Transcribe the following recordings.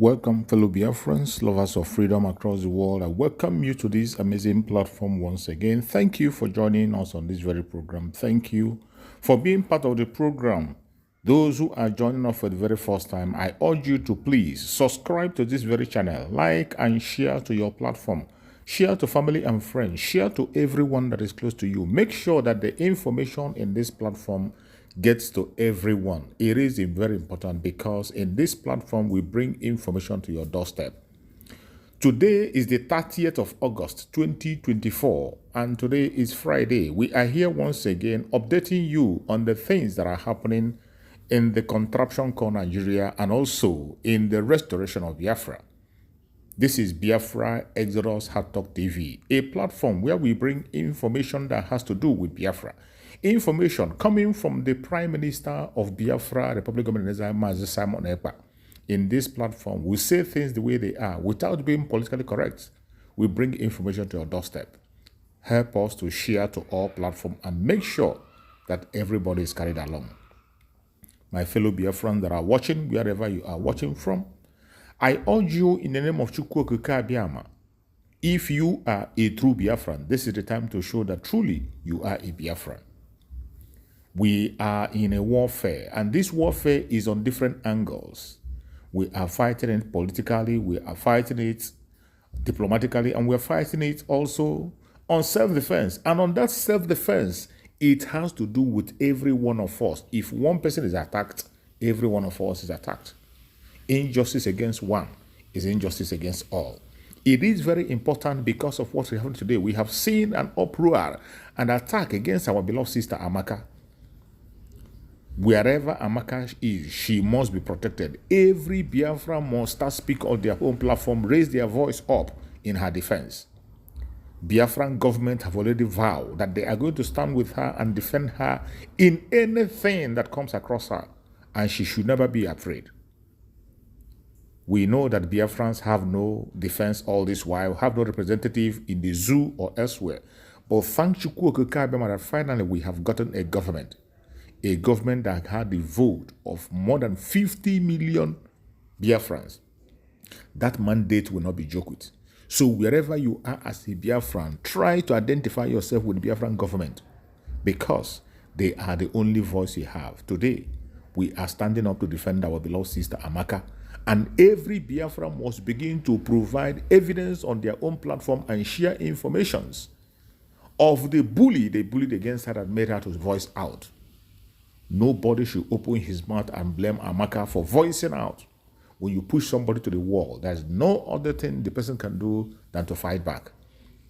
Welcome, fellow Biafrans, lovers of freedom across the world. I welcome you to this amazing platform once again. Thank you for joining us on this very program. Thank you for being part of the program. Those who are joining us for the very first time, I urge you to please subscribe to this very channel, like and share to your platform. Share to family and friends. Share to everyone that is close to you. Make sure that the information in this platform gets to everyone. It is very important because in this platform, we bring information to your doorstep. Today is the 30th of August, 2024, and today is Friday. We are here once again updating you on the things that are happening in the contraption called Nigeria and also in the restoration of Biafra. This is Biafra Exodus Hard Talk TV, a platform where we bring information that has to do with Biafra. Information coming from the Prime Minister of Biafra, Republic of Nigeria, Simon Ekpa. In this platform, we say things the way they are without being politically correct. We bring information to your doorstep. Help us to share to all platforms and make sure that everybody is carried along. My fellow Biafrans that are watching, wherever you are watching from, I urge you in the name of Chukwu Okike Abiama, if you are a true Biafran, this is the time to show that truly you are a Biafran. We are in a warfare, and this warfare is on different angles. We are fighting it politically, we are fighting it diplomatically, and we're fighting it also on self-defense. And on that self-defense, it has to do with every one of us. If one person is attacked, every one of us is attacked. Injustice against one is injustice against all. It is very important because of what we have today. We have seen an uproar, an attack against our beloved sister Amaka. Wherever Amaka is, she must be protected. Every Biafra must start speak on their own platform, raise their voice up in her defense. Biafran government have already vowed that they are going to stand with her and defend her in anything that comes across her, and she should never be afraid. We know that Biafrans have no defense all this while, have no representative in the zoo or elsewhere. But thanks to Chukwu Okike Abiama that finally we have gotten a government that had the vote of more than 50 million Biafrans. That mandate will not be joked with. So wherever you are as a Biafran, try to identify yourself with the Biafran government because they are the only voice you have. Today, we are standing up to defend our beloved sister Amaka, and every Biafran must begin to provide evidence on their own platform and share informations of the bully they bullied against her that made her to voice out. Nobody should open his mouth and blame Amaka for voicing out. When you push somebody to the wall, there's no other thing the person can do than to fight back.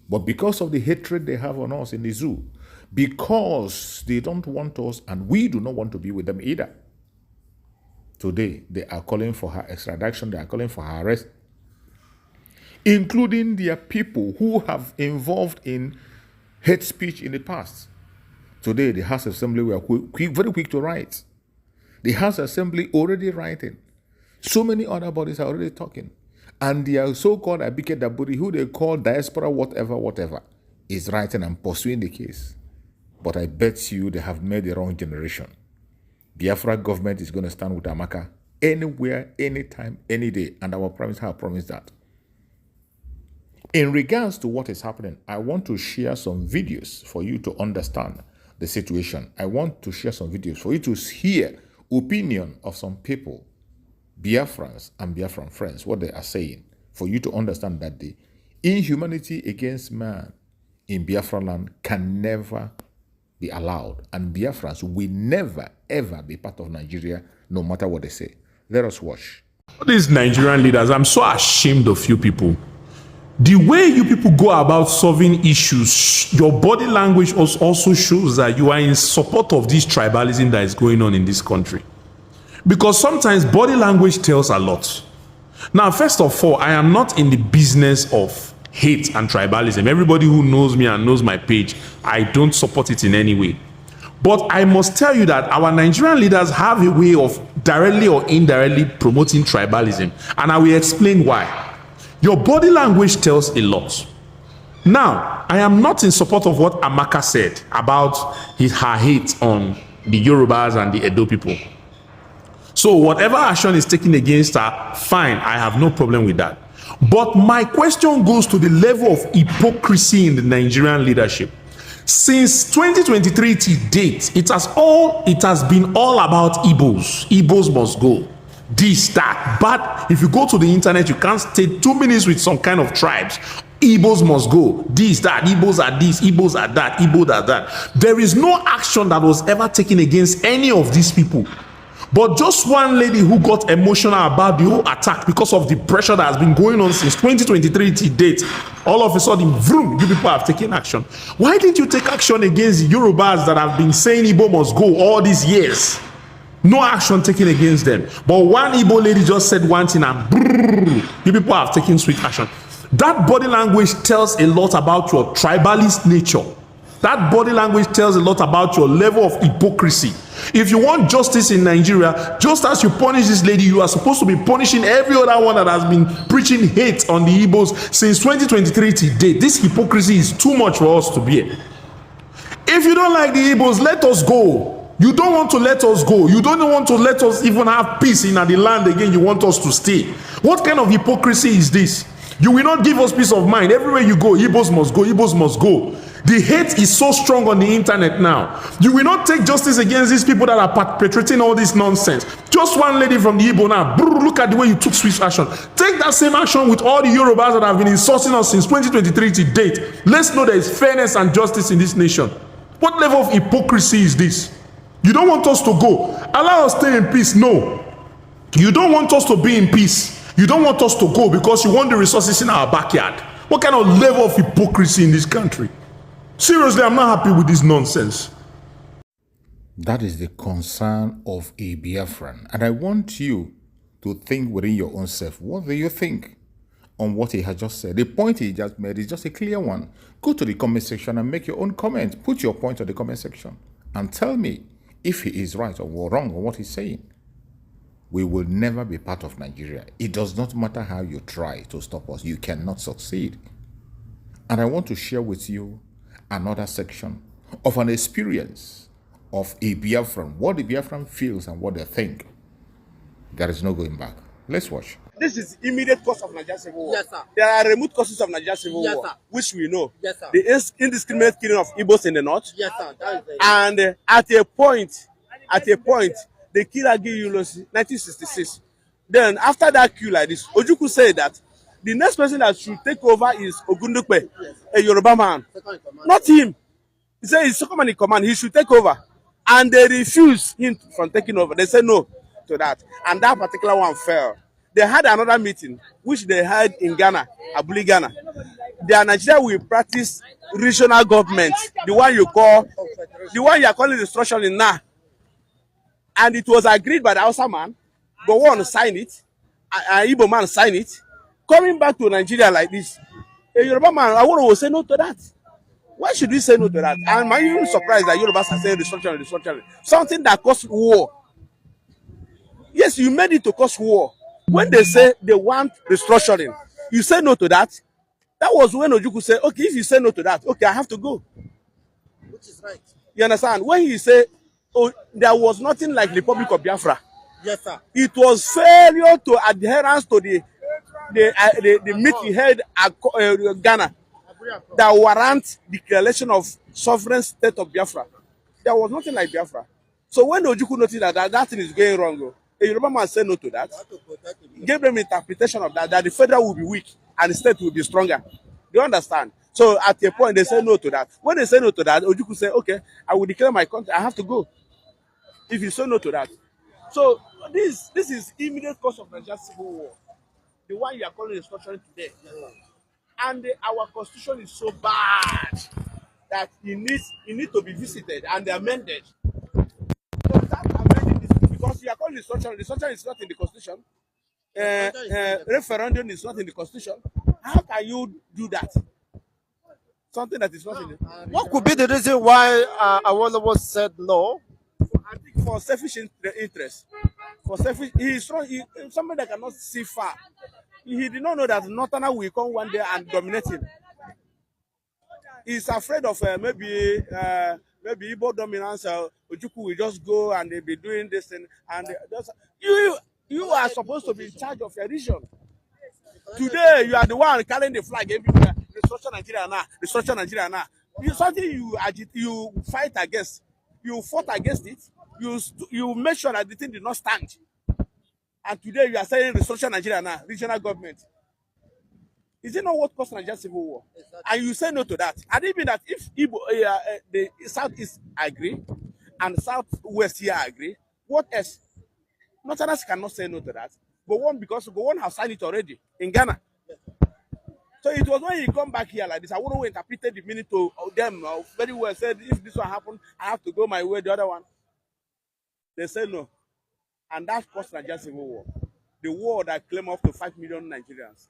But because of the hatred they have on us in the zoo, because they don't want us and we do not want to be with them either, today they are calling for her extradition, they are calling for her arrest, including their people who have involved in hate speech in the past. Today, the House Assembly were very quick to write. The House Assembly already writing. So many other bodies are already talking. And their so-called Abike Daburi, who they call diaspora whatever, is writing and pursuing the case. But I bet you they have made the wrong generation. Biafra government is going to stand with Amaka anywhere, anytime, any day. And our promise, I promised that. In regards to what is happening, I want to share some videos for you to understand the situation. I want to share some videos for you to hear opinion of some people, Biafrans and Biafran friends, what they are saying, for you to understand that the inhumanity against man in Biafra land can never be allowed. And Biafrans will never, ever be part of Nigeria, no matter what they say. Let us watch. These Nigerian leaders, I'm so ashamed of you people. The way you people go about solving issues, your body language also shows that you are in support of this tribalism that is going on in this country. Because sometimes body language tells a lot. Now, first of all, I am not in the business of hate and tribalism. Everybody who knows me and knows my page, I don't support it in any way. But I must tell you that our Nigerian leaders have a way of directly or indirectly promoting tribalism. And I will explain why. Your body language tells a lot. Now, I am not in support of what Amaka said about her hate on the Yorubas and the Edo people. So whatever action is taken against her, fine, I have no problem with that. But my question goes to the level of hypocrisy in the Nigerian leadership. Since 2023 to date, it has been all about Igbos. Igbos must go. This, that. But if you go to the internet, you can't stay 2 minutes with some kind of tribes. Igbos must go. This, that. Igbos are this. Igbos are that. Igbos are that. There is no action that was ever taken against any of these people. But just one lady who got emotional about the whole attack because of the pressure that has been going on since 2023 to date, all of a sudden, vroom, you people have taken action. Why didn't you take action against the Yorubas that have been saying Igbo must go all these years? No action taken against them. But one Igbo lady just said one thing and brrr, you people have taken swift action. That body language tells a lot about your tribalist nature. That body language tells a lot about your level of hypocrisy. If you want justice in Nigeria, just as you punish this lady, you are supposed to be punishing every other one that has been preaching hate on the Igbos since 2023 to date. This hypocrisy is too much for us to bear. If you don't like the Igbos, let us go. You don't want to let us go. You don't want to let us even have peace in the land again. You want us to stay. What kind of hypocrisy is this? You will not give us peace of mind. Everywhere you go, Igbos must go. Igbos must go. The hate is so strong on the internet now. You will not take justice against these people that are perpetrating all this nonsense. Just one lady from the Igbo now. Brr, look at the way you took swift action. Take that same action with all the Yorubas that have been insulting us since 2023 to date. Let's know there is fairness and justice in this nation. What level of hypocrisy is this? You don't want us to go. Allow us to stay in peace. No. You don't want us to be in peace. You don't want us to go because you want the resources in our backyard. What kind of level of hypocrisy in this country? Seriously, I'm not happy with this nonsense. That is the concern of a Biafran. And I want you to think within your own self. What do you think on what he has just said? The point he just made is just a clear one. Go to the comment section and make your own comment. Put your point on the comment section and tell me if he is right or wrong on what he's saying. We will never be part of Nigeria. It does not matter how you try to stop us. You cannot succeed. And I want to share with you another section of an experience of a Biafran, what the Biafran feels and what they think. There is no going back. Let's watch. This is immediate cause of Nigerian civil war. Yes, sir. There are remote causes of Nigerian civil Yes, war, sir. which we know. Yes, sir. The indiscriminate killing of Igbos in the north. Yes, sir. That is And at a point, they killed Agi Yulos 1966. Then after that kill like this, Ojukwu said that the next person that should take over is Ogundukpe, a Yoruba man. Not him. He said he's second in command, he should take over. And they refused him from taking over. They said no to that. And that particular one fell. They had another meeting, which they had in Ghana, Abuli, Ghana. Nigeria will practice regional government, the one you are calling restructuring now. And it was agreed by the Hausa man, but one signed it, an Igbo man signed it. Coming back to Nigeria like this, a Yoruba man, I want to say no to that. Why should we say no to that? And I'm even surprised that Yorubas are saying restructuring. Something that caused war. Yes, you made it to cause war. When they say they want restructuring, you say no to that. That was when Ojukwu said, okay, if you say no to that, okay, I have to go. which is right. You understand? When he said, oh, there was nothing like the Republic of Biafra. Yes, sir. It was failure to adherence to the meeting held at Ghana that warrant declaration of sovereign state of Biafra. There was nothing like Biafra. So when Ojukwu noticed that thing is going wrong, a Yoruba man said no to that, gave them interpretation of that the federal will be weak and the state will be stronger. Do you understand? So at a point they say no to that. When they say no to that, Ojukwu say, okay, I will declare my country, I have to go. If you say no to that. So this is immediate cause of Nigerian civil war. The one you are calling restructuring today. And our constitution is so bad that it needs to be visited and amended. So that amending is because you are calling restructuring. Restructuring is not in the constitution. Referendum is not in the constitution. How can you do that? Something that is not in the. What could be the reason why Awolowo said no? I think for selfish interest. For selfish, he is somebody that cannot see far. He did not know that Northerner will come one day and dominate him. He's afraid of maybe Igbo dominance. Ojukwu will just go and they'll be doing this thing. And just, you are supposed to be in charge of your region. Today, you are the one carrying the flag everywhere. Restructure Nigeria now. Restructure Nigeria now. It's something you fight against. You fought against it. You make sure that the thing did not stand. And today, you are saying restructure Nigeria now. Regional government. Is it not what caused Nigerian civil war? Exactly. And you say no to that. And even that if Igbo, the Southeast agree and Southwest here agree, what else? Northerners cannot say no to that. Gowon, because Gowon has signed it already in Ghana. So it was when he come back here like this. I wouldn't interpreted the meaning to them very well. Said if this one happened, I have to go my way. The other one, they said no, and that caused Nigerian civil war. The war that claimed up to 5 million Nigerians.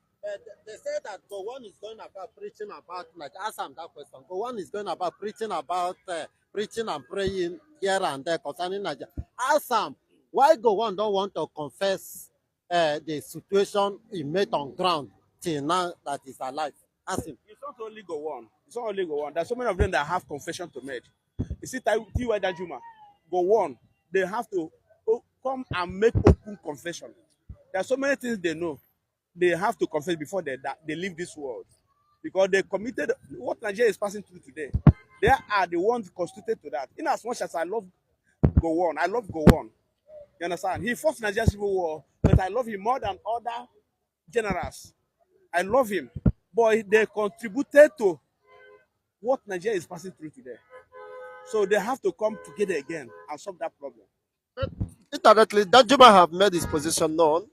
They say that Gowon is going about preaching about, like, ask him that question. Gowon is going about preaching and praying here and there concerning Nigeria. Ask him why Gowon don't want to confess the situation he made on ground till now that he's alive. Ask him. It's not only Gowon. It's not only Gowon. There's so many of them that have confession to make. You see, T.Y. Danjuma, Gowon, they have to come and make open confession. There are so many things they know. They have to confess before they leave this world, because they committed what Nigeria is passing through today. They are the ones constituted to that. In as much as I love Gowon, you understand? He fought Nigerian civil war, but I love him more than other generals. I love him, but they contributed to what Nigeria is passing through today. So they have to come together again and solve that problem. Indirectly, Danjuma have made his position known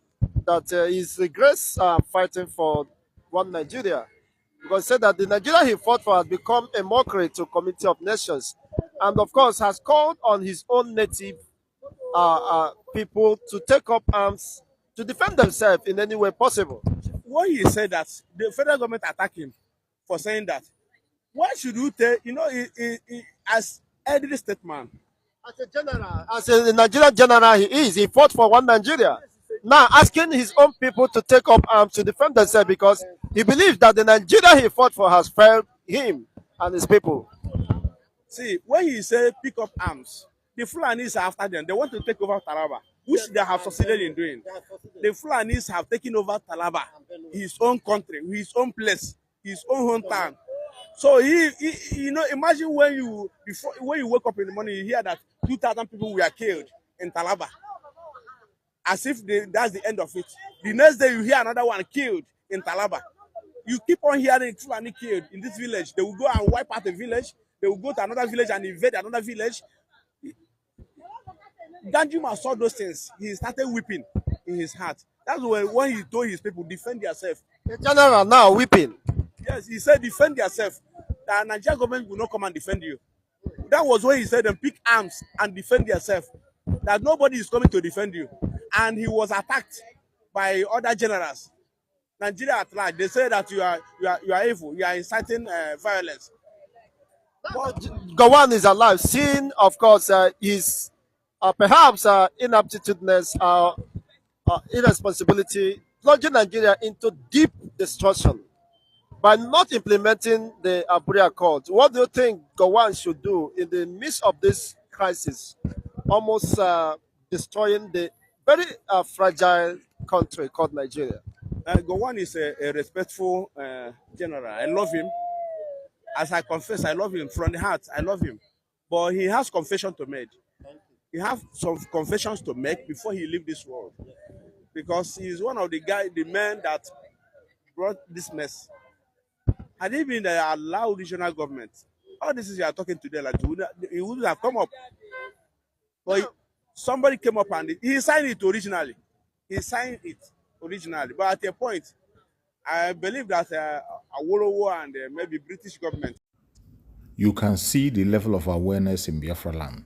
that he regrets fighting for one Nigeria, because he said that the Nigeria he fought for has become a mockery to Community of Nations, and of course has called on his own native people to take up arms to defend themselves in any way possible. When he said that, the federal government attacked him for saying that. Why should you take, he as elderly statesman, as a general, as a Nigerian general he fought for one Nigeria. Now asking his own people to take up arms to defend themselves because he believes that the Nigeria he fought for has failed him and his people. See, when he said pick up arms, the Fulanis are after them. They want to take over Taraba, which they have succeeded in doing. The Fulanis have taken over Taraba, his own country, his own place, his own hometown. So imagine when you wake up in the morning, you hear that 2,000 people were killed in Taraba. As if that's the end of it. The next day you hear another one killed in Taraba. You keep on hearing Fulani killed in this village. They will go and wipe out the village. They will go to another village and invade another village. Danjuma saw those things. He started weeping in his heart. That's when he told his people, defend yourself. The general now weeping. Yes, he said, defend yourself. The Nigerian government will not come and defend you. That was when he said, pick arms and defend yourself. That nobody is coming to defend you. And he was attacked by other generals. Nigeria at large, they say that you are evil, you are inciting violence. But Gowon is alive, seeing, of course, his perhaps inaptitudeness, irresponsibility, plunging Nigeria into deep destruction by not implementing the Aburi Accord. What do you think Gowon should do in the midst of this crisis, almost destroying the very fragile country called Nigeria? Gowon is a respectful general. I love him. As I confess, I love him from the heart. I love him. But he has confession to make. He has some confessions to make before he leaves this world. Because he's one of the men that brought this mess. Had he been the allowed regional government, all this is you are talking today, like he wouldn't have come up. But somebody came up and he signed it originally. But at a point, I believe that Awolowo and maybe British government. You can see the level of awareness in Biafra land.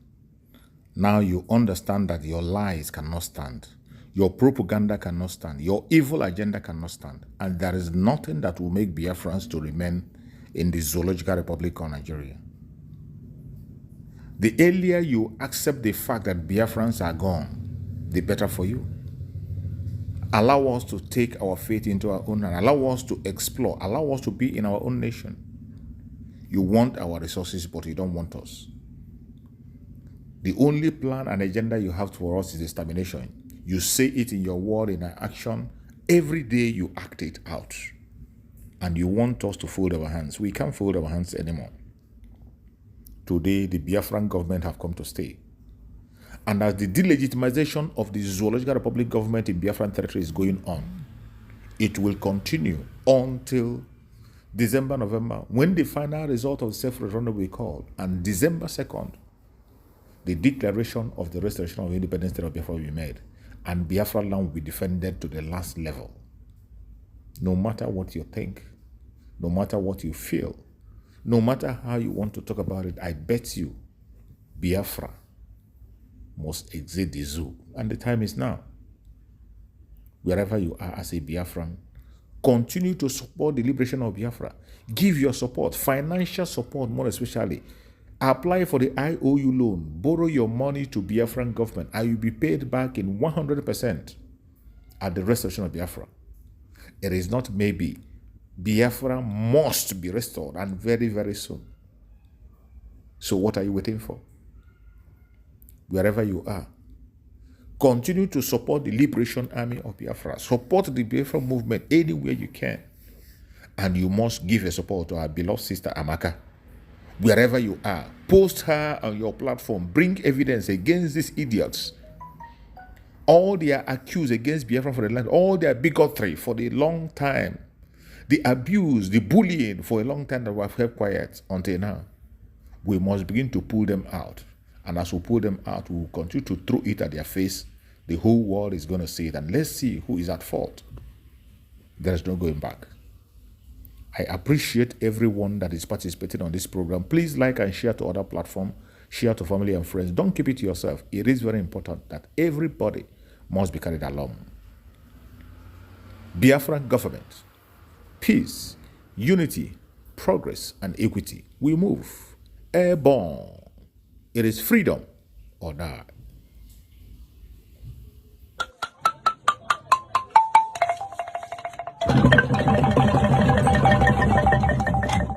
Now you understand that your lies cannot stand. Your propaganda cannot stand. Your evil agenda cannot stand. And there is nothing that will make Biafrans to remain in the Zoological Republic of Nigeria. The earlier you accept the fact that Biafrans are gone, the better for you. Allow us to take our faith into our own hand. Allow us to explore. Allow us to be in our own nation. You want our resources, but you don't want us. The only plan and agenda you have for us is extermination. You say it in your word, in our action. Every day you act it out. And you want us to fold our hands. We can't fold our hands anymore. Today, the Biafran government have come to stay. And as the delegitimization of the Zoological Republic government in Biafran territory is going on, it will continue until December, November, when the final result of the self-referendum will be called, and December 2nd, the declaration of the restoration of the independent state of Biafra will be made, and Biafra land will be defended to the last level. No matter what you think, no matter what you feel, no matter how you want to talk about it, I bet you Biafra must exit the zoo. And the time is now. Wherever you are as a Biafran, continue to support the liberation of Biafra. Give your support, financial support more especially. Apply for the IOU loan. Borrow your money to Biafran government and you'll be paid back in 100% at the restoration of Biafra. It is not maybe. Biafra must be restored, and very, very soon. So what are you waiting for? Wherever you are, continue to support the Liberation Army of Biafra. Support the Biafra movement anywhere you can. And you must give a support to our beloved sister Amaka. Wherever you are, post her on your platform. Bring evidence against these idiots. All they are accused against Biafra for the land, all their bigotry for the long time, the abuse, the bullying for a long time that we have kept quiet until now. We must begin to pull them out. And as we pull them out, we will continue to throw it at their face. The whole world is going to see it. And let's see who is at fault. There is no going back. I appreciate everyone that is participating on this program. Please like and share to other platforms. Share to family and friends. Don't keep it to yourself. It is very important that everybody must be carried along. Biafran government. Peace, unity, progress, and equity. We move. Airborne. It is freedom or die.